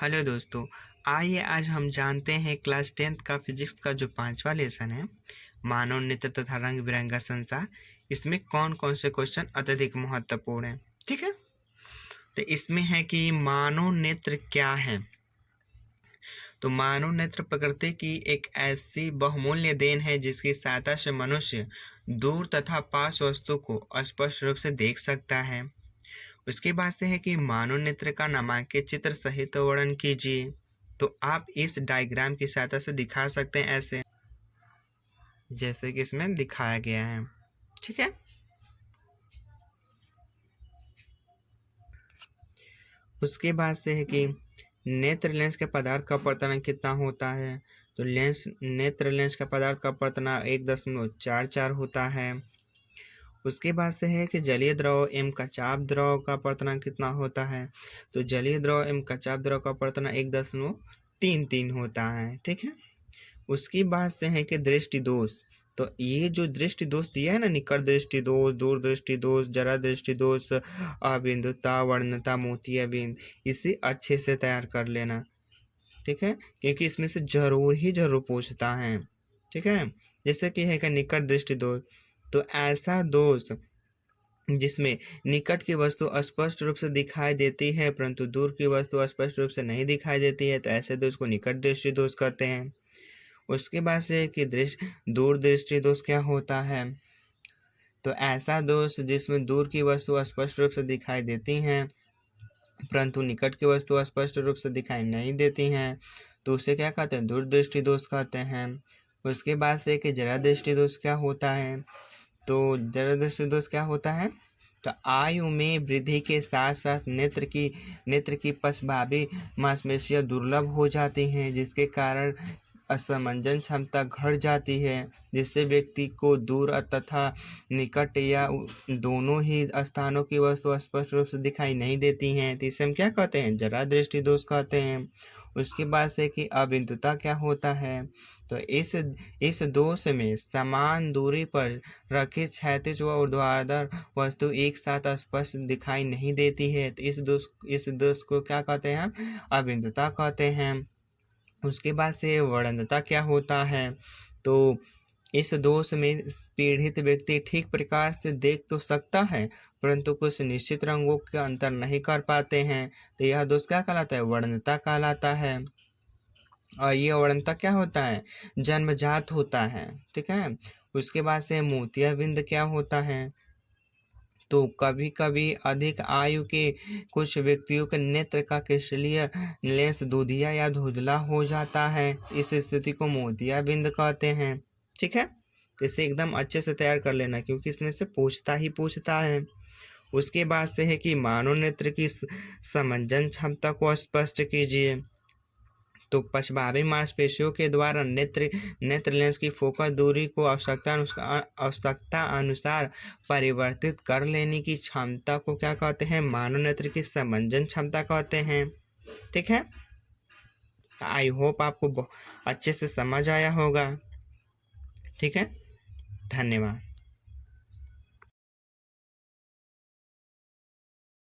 Hello दोस्तों, आइए आज हम जानते हैं क्लास 10th का फिजिक्स का जो 5वां लेसन है, मानव नेत्र तथा रंग बिरंगा संसार। इसमें कौन कौन से क्वेश्चन अत्यधिक महत्वपूर्ण हैं। ठीक है, तो इसमें है कि मानव नेत्र क्या है। तो मानव नेत्र प्रकृति की एक ऐसी बहुमूल्य देन है जिसकी सहायता से मनुष्य दूर तथा पास वस्तु को स्पष्ट रूप से देख सकता है। उसके बाद से है कि मानव नेत्र का नामांकित चित्र सहित वर्णन कीजिए। तो आप इस डायग्राम की सहायता से दिखा सकते हैं, ऐसे जैसे कि इसमें दिखाया गया है। ठीक है, उसके बाद से है कि नेत्र लेंस के पदार्थ का अपवर्तन कितना होता है। तो नेत्र लेंस का पदार्थ का अपवर्तन 1.44 होता है। उसके बाद से है कि जलीय द्रव एवं कचाप द्रव का अपवर्तन कितना होता है। तो जलीय द्रव एवं कचाप द्रव का अपवर्तन 1.33 होता है। ठीक है, उसकी बाद से है कि दृष्टि दोष। तो ये जो दृष्टि दोष दिया है ना, निकट दृष्टि दोष, दूर दृष्टि दोष, जरा दृष्टि दोष, अबिंदुता, वर्णता, मोतियाबिंद, इसे अच्छे से तैयार कर लेना। ठीक है, क्योंकि इसमें से जरूर पूछता है। ठीक है, जैसे कि है कि निकट दृष्टि दोष, तो ऐसा दोष जिसमें निकट की वस्तु स्पष्ट रूप से दिखाई देती है परंतु दूर की वस्तु स्पष्ट रूप से नहीं दिखाई देती है, तो ऐसे दोष को निकट दृष्टि दोष कहते हैं। उसके बाद से कि दूर दृष्टि दोष क्या होता है। तो ऐसा दोष जिसमें दूर की वस्तु स्पष्ट रूप से दिखाई देती हैं परंतु निकट की वस्तु स्पष्ट रूप से दिखाई नहीं देती हैं, तो उसे क्या कहते हैं, दूरदृष्टि दोष कहते हैं। उसके बाद से कि जरा दृष्टि दोष क्या होता है। तो जरा दृष्टि दोष क्या होता है, तो आयु में वृद्धि के साथ साथ नेत्र की पशभावी मांसपेशियां दुर्लभ हो जाती हैं, जिसके कारण असमंजन क्षमता घट जाती है, जिससे व्यक्ति को दूर तथा निकट या दोनों ही स्थानों की वस्तु स्पष्ट रूप से दिखाई नहीं देती हैं। तो इसे हम क्या कहते हैं, जरा दृष्टि दोष कहते हैं। उसके बाद से कि अबिंदुता क्या होता है। तो इस दोष में समान दूरी पर रखी क्षैतिज व ऊर्ध्वाधर वस्तु एक साथ स्पष्ट दिखाई नहीं देती है, तो इस दोष को क्या कहते हैं, अबिंदुता कहते हैं। उसके बाद से वर्णनता क्या होता है। तो इस दोष में पीड़ित व्यक्ति ठीक प्रकार से देख तो सकता है परंतु कुछ निश्चित रंगों के अंतर नहीं कर पाते हैं, तो यह दोष क्या कहलाता है, वर्णनता कहलाता है। और ये वर्णनता क्या होता है, जन्मजात होता है। ठीक है, उसके बाद से मोतियाबिंद क्या होता है। तो कभी कभी अधिक आयु के कुछ व्यक्तियों के नेत्र का क्रिस्टलीय लेंस दूधिया या धुंधला हो जाता है, इस स्थिति को मोतियाबिंद कहते हैं। ठीक है, इसे एकदम अच्छे से तैयार कर लेना क्योंकि इसमें से पूछता है। उसके बाद से है कि मानव नेत्र की समंजन क्षमता को स्पष्ट कीजिए। तो पशभावी मांसपेशियों के द्वारा नेत्र लेंस की फोकस दूरी को आवश्यकता अनुसार परिवर्तित कर लेने की क्षमता को क्या कहते हैं, मानव नेत्र की समंजन क्षमता कहते हैं। ठीक है, आई होप आपको अच्छे से समझ आया होगा। ठीक है, धन्यवाद।